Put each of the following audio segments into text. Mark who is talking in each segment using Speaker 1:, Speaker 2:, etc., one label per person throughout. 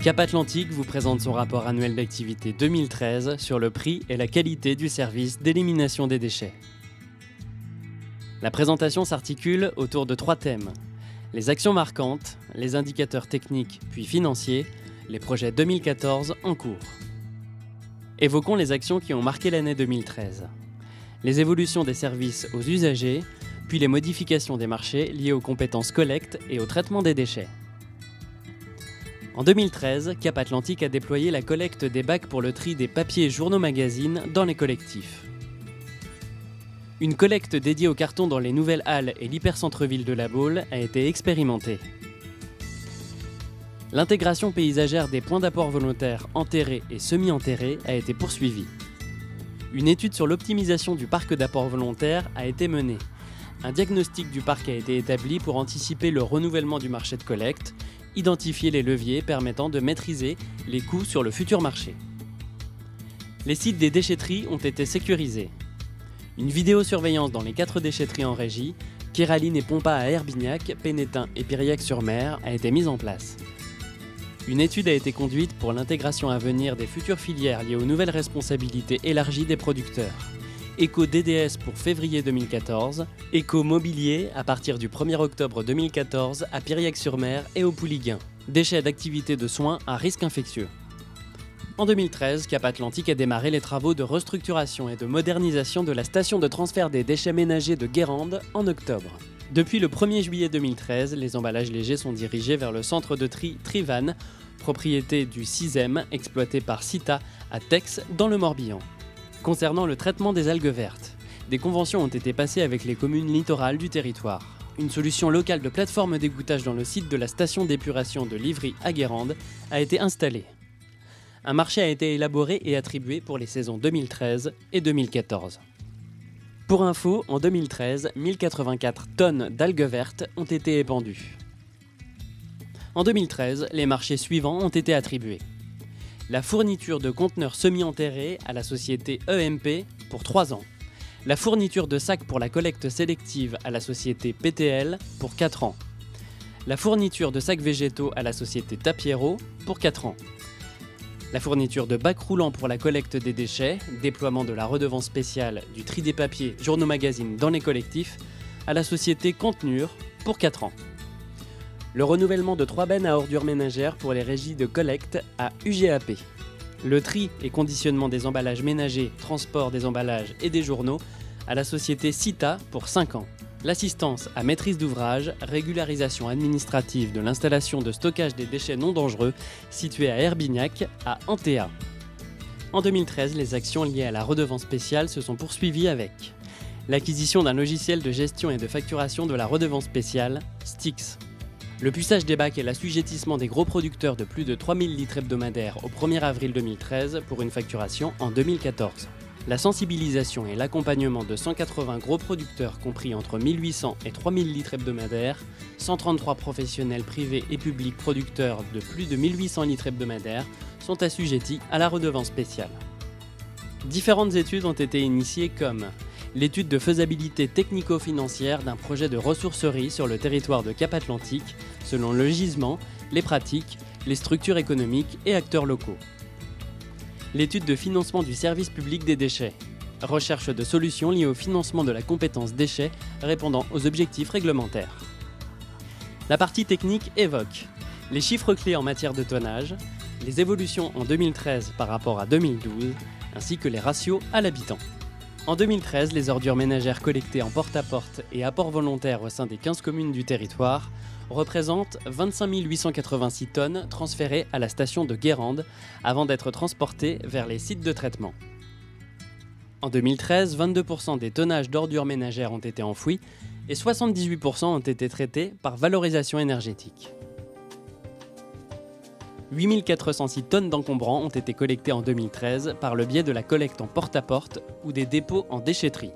Speaker 1: Cap Atlantique vous présente son rapport annuel d'activité 2013 sur le prix et la qualité du service d'élimination des déchets. La présentation s'articule autour de 3 thèmes. Les actions marquantes, les indicateurs techniques puis financiers, les projets 2014 en cours. Évoquons les actions qui ont marqué l'année 2013. Les évolutions des services aux usagers, puis les modifications des marchés liées aux compétences collecte et au traitement des déchets. En 2013, Cap Atlantique a déployé la collecte des bacs pour le tri des papiers journaux magazines dans les collectifs. Une collecte dédiée aux cartons dans les nouvelles halles et l'hypercentre-ville de La Baule a été expérimentée. L'intégration paysagère des points d'apport volontaires enterrés et semi-enterrés a été poursuivie. Une étude sur l'optimisation du parc d'apport volontaire a été menée. Un diagnostic du parc a été établi pour anticiper le renouvellement du marché de collecte, identifier les leviers permettant de maîtriser les coûts sur le futur marché. Les sites des déchetteries ont été sécurisés. Une vidéosurveillance dans les 4 déchetteries en régie, Kéraline et Pompa à Herbignac, Pénétin et Piriac-sur-Mer, a été mise en place. Une étude a été conduite pour l'intégration à venir des futures filières liées aux nouvelles responsabilités élargies des producteurs. Éco-DDS pour février 2014, Éco-Mobilier à partir du 1er octobre 2014 à Piriac-sur-Mer et au Pouliguen. Déchets d'activités de soins à risque infectieux. En 2013, Cap Atlantique a démarré les travaux de restructuration et de modernisation de la station de transfert des déchets ménagers de Guérande en octobre. Depuis le 1er juillet 2013, les emballages légers sont dirigés vers le centre de tri Trivan, propriété du 6e, exploité par Cita à Tex dans le Morbihan. Concernant le traitement des algues vertes, des conventions ont été passées avec les communes littorales du territoire. Une solution locale de plateforme d'égouttage dans le site de la station d'épuration de Livry à Guérande a été installée. Un marché a été élaboré et attribué pour les saisons 2013 et 2014. Pour info, en 2013, 1084 tonnes d'algues vertes ont été épandues. En 2013, les marchés suivants ont été attribués. La fourniture de conteneurs semi-enterrés à la société EMP pour 3 ans. La fourniture de sacs pour la collecte sélective à la société PTL pour 4 ans. La fourniture de sacs végétaux à la société Tapiero pour 4 ans. La fourniture de bacs roulants pour la collecte des déchets, déploiement de la redevance spéciale du tri des papiers journaux magazines dans les collectifs, à la société Contenure pour 4 ans. Le renouvellement de 3 bennes à ordures ménagères pour les régies de collecte à UGAP. Le tri et conditionnement des emballages ménagers, transport des emballages et des journaux à la société Cita pour 5 ans. L'assistance à maîtrise d'ouvrage, régularisation administrative de l'installation de stockage des déchets non dangereux située à Herbignac à Antea. En 2013, les actions liées à la redevance spéciale se sont poursuivies avec l'acquisition d'un logiciel de gestion et de facturation de la redevance spéciale, Styx. Le puçage des bacs et l'assujettissement des gros producteurs de plus de 3000 litres hebdomadaires au 1er avril 2013 pour une facturation en 2014. La sensibilisation et l'accompagnement de 180 gros producteurs compris entre 1800 et 3000 litres hebdomadaires, 133 professionnels privés et publics producteurs de plus de 1800 litres hebdomadaires sont assujettis à la redevance spéciale. Différentes études ont été initiées comme l'étude de faisabilité technico-financière d'un projet de ressourcerie sur le territoire de Cap Atlantique, selon le gisement, les pratiques, les structures économiques et acteurs locaux. L'étude de financement du service public des déchets. Recherche de solutions liées au financement de la compétence déchets répondant aux objectifs réglementaires. La partie technique évoque les chiffres clés en matière de tonnage, les évolutions en 2013 par rapport à 2012, ainsi que les ratios à l'habitant. En 2013, les ordures ménagères collectées en porte-à-porte et apport volontaire au sein des 15 communes du territoire représentent 25 886 tonnes transférées à la station de Guérande avant d'être transportées vers les sites de traitement. En 2013, 22% des tonnages d'ordures ménagères ont été enfouis et 78% ont été traités par valorisation énergétique. 8406 tonnes d'encombrants ont été collectées en 2013 par le biais de la collecte en porte-à-porte ou des dépôts en déchetterie.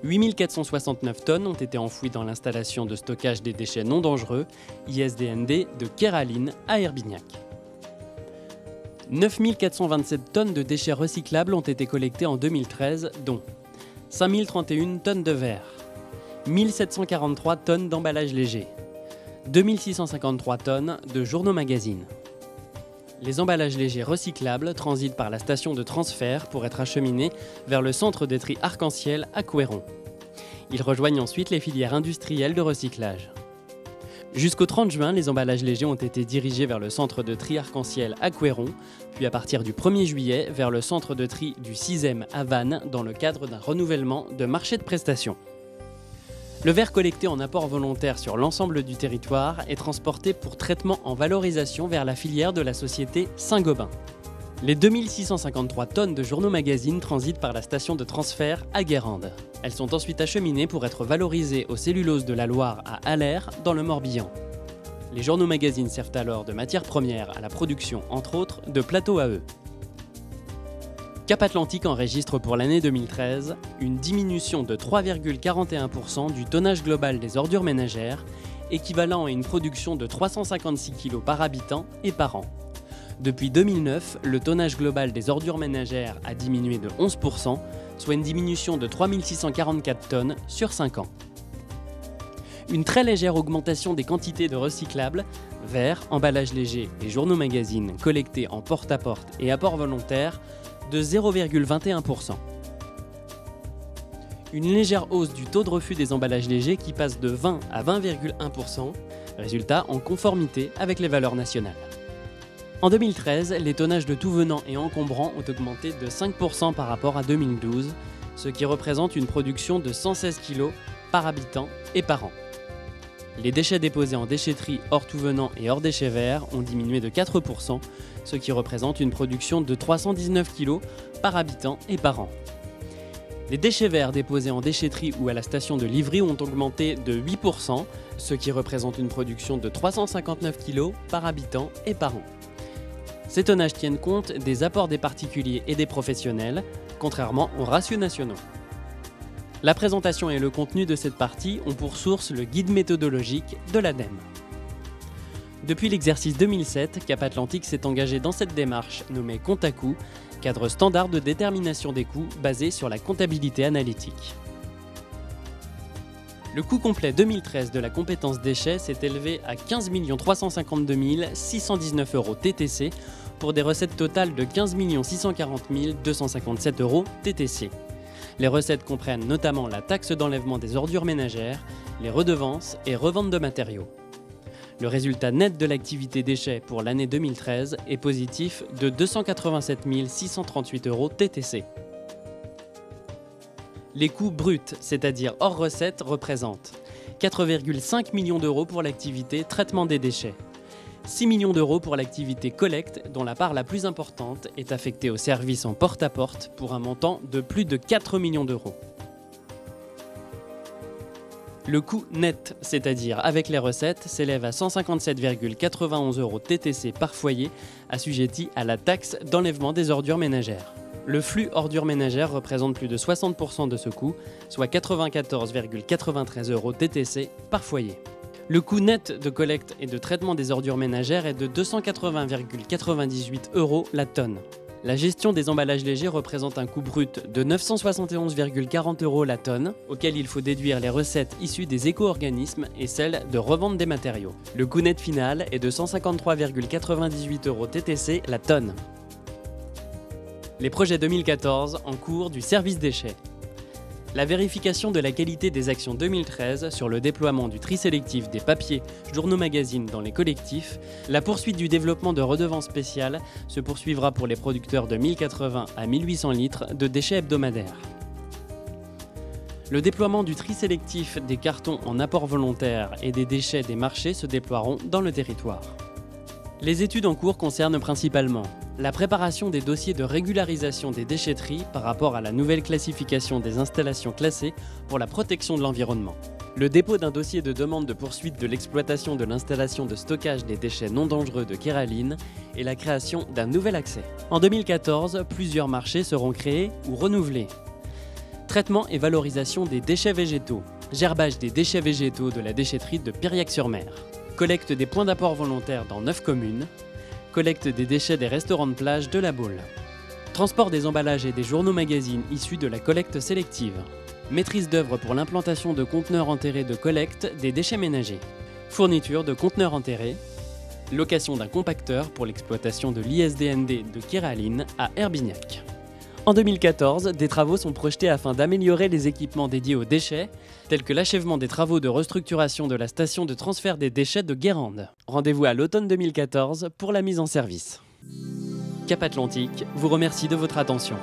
Speaker 1: 8469 tonnes ont été enfouies dans l'installation de stockage des déchets non dangereux, ISDND, de Kéraline à Herbignac. 9427 tonnes de déchets recyclables ont été collectés en 2013, dont 5031 tonnes de verre, 1743 tonnes d'emballage léger, 2653 tonnes de journaux magazines. Les emballages légers recyclables transitent par la station de transfert pour être acheminés vers le centre de tri Arc-en-Ciel à Couëron. Ils rejoignent ensuite les filières industrielles de recyclage. Jusqu'au 30 juin, les emballages légers ont été dirigés vers le centre de tri Arc-en-Ciel à Couëron, puis à partir du 1er juillet vers le centre de tri du 6e à Vannes dans le cadre d'un renouvellement de marché de prestations. Le verre collecté en apport volontaire sur l'ensemble du territoire est transporté pour traitement en valorisation vers la filière de la société Saint-Gobain. Les 2653 tonnes de journaux magazines transitent par la station de transfert à Guérande. Elles sont ensuite acheminées pour être valorisées au cellulose de la Loire à Haller, dans le Morbihan. Les journaux magazines servent alors de matière première à la production, entre autres, de plateaux à œufs. Cap Atlantique enregistre pour l'année 2013 une diminution de 3,41% du tonnage global des ordures ménagères, équivalent à une production de 356 kg par habitant et par an. Depuis 2009, le tonnage global des ordures ménagères a diminué de 11%, soit une diminution de 3644 tonnes sur 5 ans. Une très légère augmentation des quantités de recyclables, verres, emballages légers et journaux magazines collectés en porte-à-porte et apport volontaire de 0,21%. Une légère hausse du taux de refus des emballages légers qui passe de 20 à 20,1%, résultat en conformité avec les valeurs nationales. En 2013, les tonnages de tout venant et encombrants ont augmenté de 5% par rapport à 2012, ce qui représente une production de 116 kg par habitant et par an. Les déchets déposés en déchetterie hors tout venant et hors déchets verts ont diminué de 4%, ce qui représente une production de 319 kg par habitant et par an. Les déchets verts déposés en déchetterie ou à la station de Livry ont augmenté de 8%, ce qui représente une production de 359 kg par habitant et par an. Ces tonnages tiennent compte des apports des particuliers et des professionnels, contrairement aux ratios nationaux. La présentation et le contenu de cette partie ont pour source le guide méthodologique de l'ADEME. Depuis l'exercice 2007, Cap Atlantique s'est engagé dans cette démarche nommée Compte à coûts, cadre standard de détermination des coûts basé sur la comptabilité analytique. Le coût complet 2013 de la compétence déchets s'est élevé à 15 352 619 € TTC pour des recettes totales de 15 640 257 € TTC. Les recettes comprennent notamment la taxe d'enlèvement des ordures ménagères, les redevances et revente de matériaux. Le résultat net de l'activité déchets pour l'année 2013 est positif de 287 638 € TTC. Les coûts bruts, c'est-à-dire hors recettes, représentent 4,5 millions d'euros pour l'activité traitement des déchets, 6 millions d'euros pour l'activité collecte, dont la part la plus importante est affectée au service en porte-à-porte pour un montant de plus de 4 millions d'euros. Le coût net, c'est-à-dire avec les recettes, s'élève à 157,91 € TTC par foyer, assujetti à la taxe d'enlèvement des ordures ménagères. Le flux ordures ménagères représente plus de 60% de ce coût, soit 94,93 € TTC par foyer. Le coût net de collecte et de traitement des ordures ménagères est de 280,98 € la tonne. La gestion des emballages légers représente un coût brut de 971,40 € la tonne, auquel il faut déduire les recettes issues des éco-organismes et celles de revente des matériaux. Le coût net final est de 153,98 € TTC la tonne. Les projets 2014 en cours du service déchets. La vérification de la qualité des actions 2013 sur le déploiement du tri sélectif des papiers, journaux magazines dans les collectifs, la poursuite du développement de redevances spéciales se poursuivra pour les producteurs de 1080 à 1800 litres de déchets hebdomadaires. Le déploiement du tri sélectif des cartons en apport volontaire et des déchets des marchés se déploieront dans le territoire. Les études en cours concernent principalement la préparation des dossiers de régularisation des déchetteries par rapport à la nouvelle classification des installations classées pour la protection de l'environnement, le dépôt d'un dossier de demande de poursuite de l'exploitation de l'installation de stockage des déchets non dangereux de Kéraline et la création d'un nouvel accès. En 2014, plusieurs marchés seront créés ou renouvelés. Traitement et valorisation des déchets végétaux, gerbage des déchets végétaux de la déchetterie de Piriac-sur-Mer, collecte des points d'apport volontaires dans 9 communes, collecte des déchets des restaurants de plage de la Baule, transport des emballages et des journaux magazines issus de la collecte sélective, maîtrise d'œuvre pour l'implantation de conteneurs enterrés de collecte des déchets ménagers, fourniture de conteneurs enterrés, location d'un compacteur pour l'exploitation de l'ISDND de Kéraline à Herbignac. En 2014, des travaux sont projetés afin d'améliorer les équipements dédiés aux déchets, tels que l'achèvement des travaux de restructuration de la station de transfert des déchets de Guérande. Rendez-vous à l'automne 2014 pour la mise en service. Cap Atlantique vous remercie de votre attention.